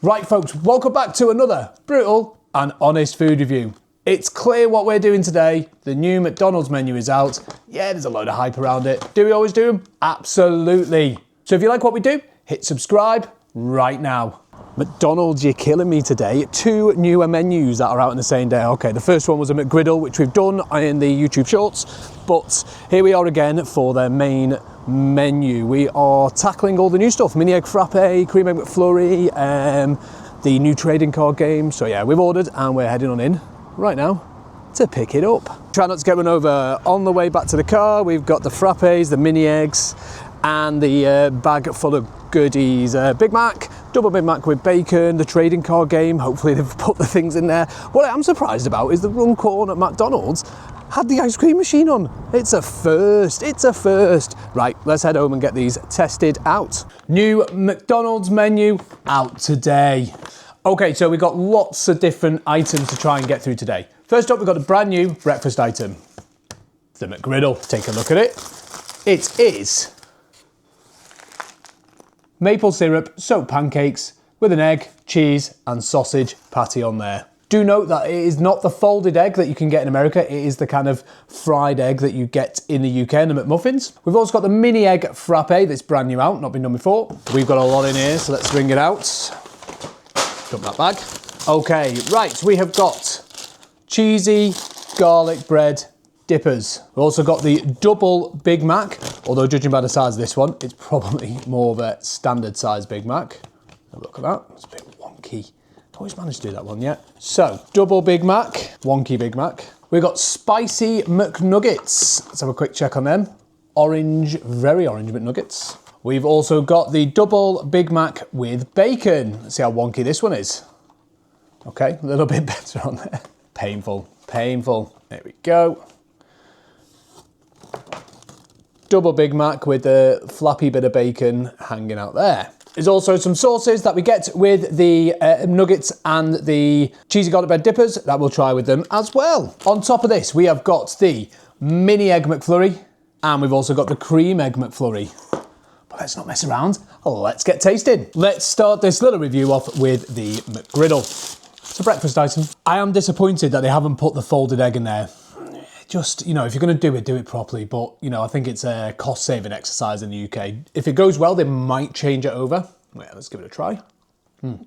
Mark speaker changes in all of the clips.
Speaker 1: Right folks, welcome back to another brutal and honest food review. It's clear what we're doing today. The new McDonald's menu is out. Yeah, there's a load of hype around it. Do we always do them? Absolutely. So if you like what we do, hit subscribe right now. McDonald's, you're killing me today. 2 newer menus that are out in the same day. Okay, the first one was a McGriddle, which we've done in the YouTube shorts, but here we are again for their main menu. We are tackling all the new stuff. Mini Egg Frappe, Creme Egg McFlurry, the new trading card game. So yeah, we've ordered and we're heading on in right now to pick it up. Try not to get run over on the way back to the car. We've got the frappes, the mini eggs, and the bag full of goodies. Big Mac, double Big Mac with bacon, the trading card game. Hopefully they've put the things in there. What I'm surprised about is the Runcorn at McDonald's had the ice cream machine on. It's a first, it's a first. Right, let's head home and get these tested out. New McDonald's menu out today. Okay, so we've got lots of different items to try and get through today. First up, we've got a brand new breakfast item. The McGriddle, take a look at it. It is maple syrup soaked pancakes with an egg, cheese and sausage patty on there. Do note that it is not the folded egg that you can get in America. It is the kind of fried egg that you get in the UK in the McMuffins. We've also got the mini egg frappe that's brand new out, not been done before. We've got a lot in here, so let's bring it out. Dump that bag. Okay, right, we have got cheesy garlic bread dippers. We've also got the double Big Mac, although judging by the size of this one, it's probably more of a standard size Big Mac. Have a look at that, it's a bit wonky. Always managed to do that one yet. So, double Big Mac, wonky Big Mac. We've got spicy McNuggets. Let's have a quick check on them. Orange, very orange McNuggets. We've also got the double Big Mac with bacon. Let's see how wonky this one is. Okay, a little bit better on there. Painful, painful. There we go. Double Big Mac with a flappy bit of bacon hanging out there. There's also some sauces that we get with the nuggets and the cheesy garlic bread dippers that we'll try with them as well. On top of this, we have got the mini egg McFlurry and we've also got the cream egg McFlurry. But let's not mess around, let's get tasting. Let's start this little review off with the McGriddle. It's a breakfast item. I am disappointed that they haven't put the folded egg in there. Just, you know, if you're going to do it properly. But, you know, I think it's a cost-saving exercise in the UK. If it goes well, they might change it over. Yeah, let's give it a try. You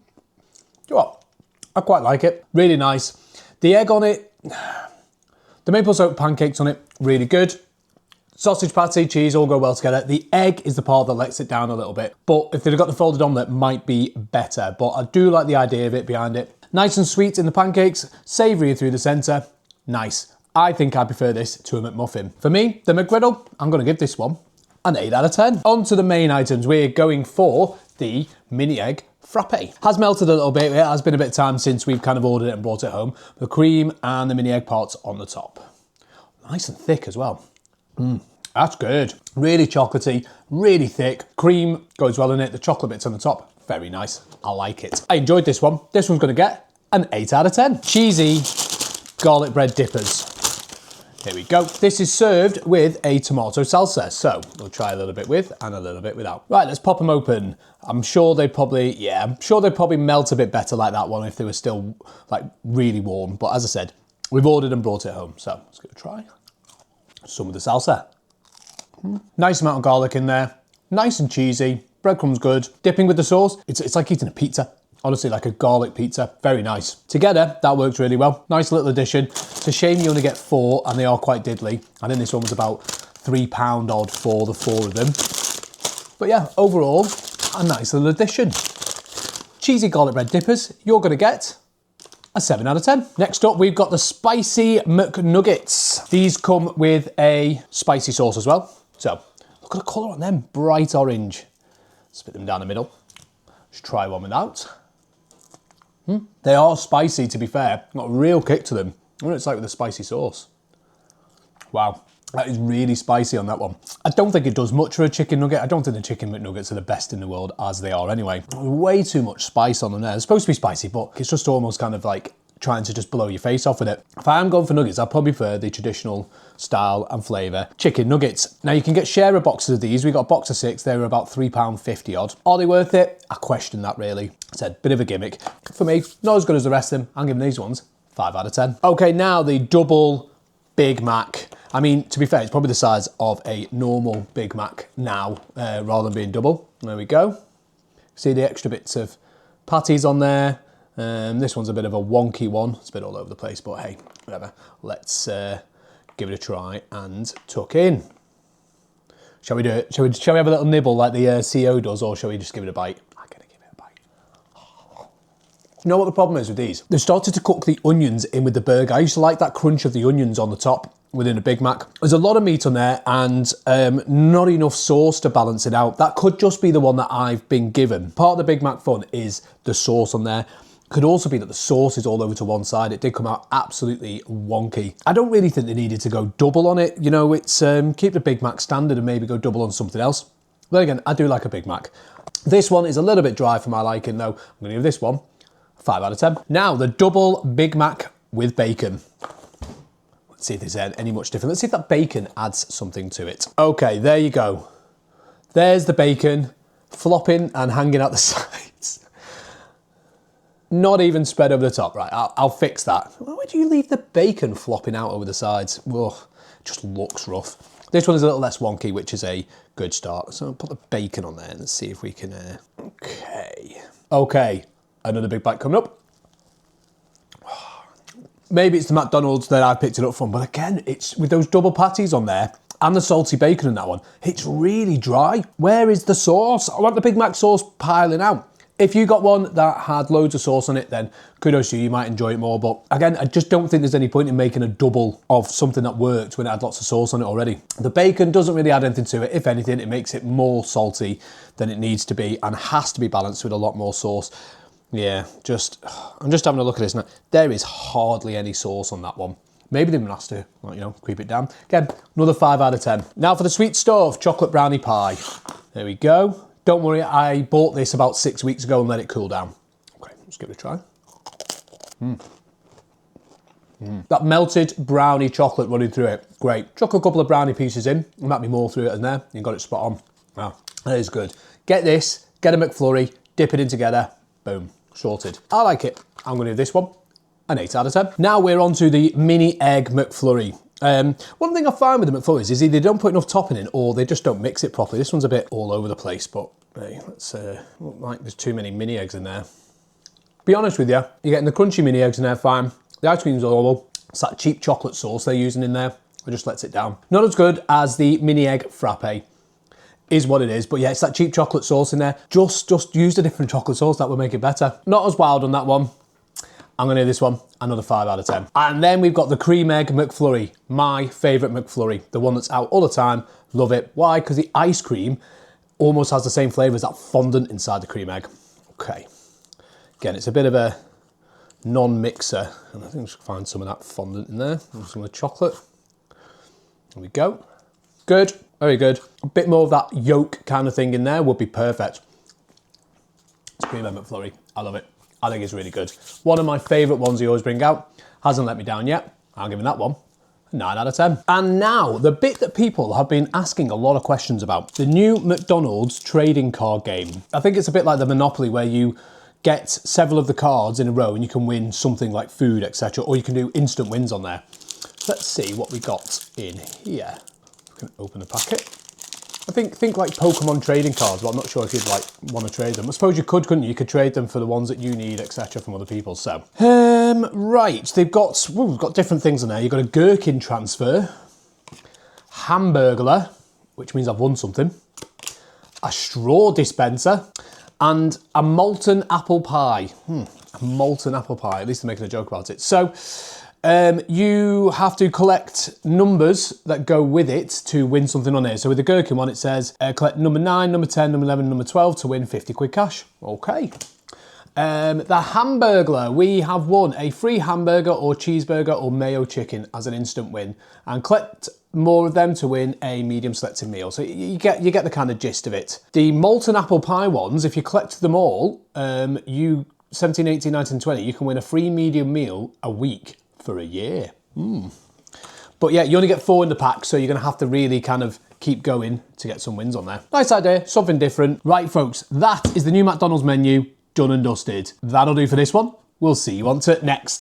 Speaker 1: know what? I quite like it. Really nice. The egg on it, the maple soaked pancakes on it, really good. Sausage patty, cheese, all go well together. The egg is the part that lets it down a little bit. But if they'd have got the folded omelette, might be better. But I do like the idea of it behind it. Nice and sweet in the pancakes, savoury through the centre. Nice. I think I prefer this to a McMuffin. For me, the McGriddle, I'm going to give this one an 8 out of 10. On to the main items. We're going for the mini egg frappe. Has melted a little bit. It has been a bit of time since we've kind of ordered it and brought it home. The cream and the mini egg parts on the top. Nice and thick as well. That's good. Really chocolatey, really thick. Cream goes well in it. The chocolate bits on the top, very nice. I like it. I enjoyed this one. This one's going to get an 8 out of 10. Cheesy garlic bread dippers. Here we go. This is served with a tomato salsa. So we'll try a little bit with and a little bit without. Right, let's pop them open. I'm sure they'd probably melt a bit better like that one if they were still like really warm. But as I said, we've ordered and brought it home. So let's give it a try. Some of the salsa. Nice amount of garlic in there. Nice and cheesy. Breadcrumbs good. Dipping with the sauce. It's like eating a pizza. Honestly, like a garlic pizza. Very nice. Together, that works really well. Nice little addition. It's a shame you only get 4 and they are quite diddly. I think this one was about £3 odd for the 4 of them. But yeah, overall, a nice little addition. Cheesy garlic bread dippers, you're going to get a 7 out of 10. Next up, we've got the spicy McNuggets. These come with a spicy sauce as well. So, look at the colour on them, bright orange. Split them down the middle. Let's try one without. They are spicy, to be fair. Got a real kick to them. I wonder what it's like with the spicy sauce. Wow, that is really spicy on that one. I don't think it does much for a chicken nugget. I don't think the chicken McNuggets are the best in the world, as they are anyway. Way too much spice on them there. It's supposed to be spicy, but it's just almost kind of like trying to just blow your face off with it. If I am going for nuggets, I probably prefer the traditional style and flavour chicken nuggets. Now you can get sharer boxes of these. We got a box of 6, they were about £3.50 odd. Are they worth it? I question that really. I said, bit of a gimmick. For me, not as good as the rest of them. I'm giving these ones 5 out of 10. Okay, now the double Big Mac. I mean, to be fair, it's probably the size of a normal Big Mac now, rather than being double. There we go. See the extra bits of patties on there. This one's a bit of a wonky one. It's a bit all over the place, but hey, whatever. Let's give it a try and tuck in. Shall we do it? Shall we have a little nibble like the CEO does, or shall we just give it a bite? I'm gonna give it a bite. You know what the problem is with these? They've started to cook the onions in with the burger. I used to like that crunch of the onions on the top within a Big Mac. There's a lot of meat on there and not enough sauce to balance it out. That could just be the one that I've been given. Part of the Big Mac fun is the sauce on there. Could also be that the sauce is all over to one side. It did come out absolutely wonky. I don't really think they needed to go double on it. You know, it's keep the Big Mac standard and maybe go double on something else. But again, I do like a Big Mac. This one is a little bit dry for my liking though. I'm gonna give this one 5 out of 10. Now, the double Big Mac with bacon. Let's see if there's any much different. Let's see if that bacon adds something to it. Okay, there you go. There's the bacon flopping and hanging out the sides. Not even spread over the top. Right, I'll fix that. Why do you leave the bacon flopping out over the sides? Ugh, just looks rough. This one is a little less wonky, which is a good start. So I'll put the bacon on there and see if we can... Okay, another big bite coming up. Maybe it's the McDonald's that I picked it up from, but again, it's with those double patties on there and the salty bacon in that one, it's really dry. Where is the sauce? I want the Big Mac sauce piling out. If you got one that had loads of sauce on it, then kudos to you, you might enjoy it more. But again, I just don't think there's any point in making a double of something that worked when it had lots of sauce on it already. The bacon doesn't really add anything to it. If anything, it makes it more salty than it needs to be and has to be balanced with a lot more sauce. Yeah, I'm just having a look at this now. There is hardly any sauce on that one. Maybe they've been asked to, you know, creep it down. Again, another 5 out of 10. Now for the sweet stuff, chocolate brownie pie. There we go. Don't worry, I bought this about 6 weeks ago and let it cool down. Okay, let's give it a try. That melted brownie chocolate running through it, great. Chuck a couple of brownie pieces in, there might be more through it in there. You got it spot on. Wow, that is good. Get this, get a McFlurry, dip it in together, boom. Sorted. I like it. I'm going to give this one an 8 out of 10. Now we're on to the mini egg McFlurry. One thing I find with the McFlurries is either they don't put enough topping in or they just don't mix it properly. This one's a bit all over the place, but hey, let's look like there's too many mini eggs in there. Be honest with you, you're getting the crunchy mini eggs in there, fine. The ice cream's horrible. It's that cheap chocolate sauce they're using in there. It just lets it down. Not as good as the mini egg frappe. Is what it is, but yeah, it's that cheap chocolate sauce in there. Just use a different chocolate sauce, that will make it better. Not as wild on that one. I'm gonna give this one another 5 out of 10. And then we've got the Creme Egg McFlurry, my favorite McFlurry, the one that's out all the time. Love it. Why? Because the ice cream almost has the same flavor as that fondant inside the cream egg. Okay. Again, it's a bit of a non-mixer, and I think we should find some of that fondant in there, and some of the chocolate. There we go. Good. Very good. A bit more of that yolk kind of thing in there would be perfect. It's Creme Egg McFlurry. I love it. I think it's really good. One of my favourite ones you always bring out. Hasn't let me down yet. I'm giving that one a 9 out of 10. And now, the bit that people have been asking a lot of questions about. The new McDonald's trading card game. I think it's a bit like the Monopoly where you get several of the cards in a row and you can win something like food, etc. Or you can do instant wins on there. Let's see what we got in here. Can open the packet. I think like Pokemon trading cards, but I'm not sure if you'd like want to trade them. I suppose you could, couldn't you? You could trade them for the ones that you need, etc. from other people. So, right, we've got different things in there. You've got a gherkin transfer, hamburglar, which means I've won something, a straw dispenser, and a molten apple pie. A molten apple pie. At least they're making a joke about it. So. You have to collect numbers that go with it to win something on here. So with the gherkin one, it says collect number 9, number 10, number 11, number 12 to win 50 quid cash. Okay. The hamburglar, we have won a free hamburger or cheeseburger or mayo chicken as an instant win, and collect more of them to win a medium selected meal. So you get the kind of gist of it. The molten apple pie ones, if you collect them all, you 17, 18, 19, 20, you can win a free medium meal a week for a year. But yeah, you only get 4 in the pack, so you're gonna have to really kind of keep going to get some wins on there. Nice idea, something different. Right folks, that is the new McDonald's menu, done and dusted. That'll do for this one. We'll see you on to next.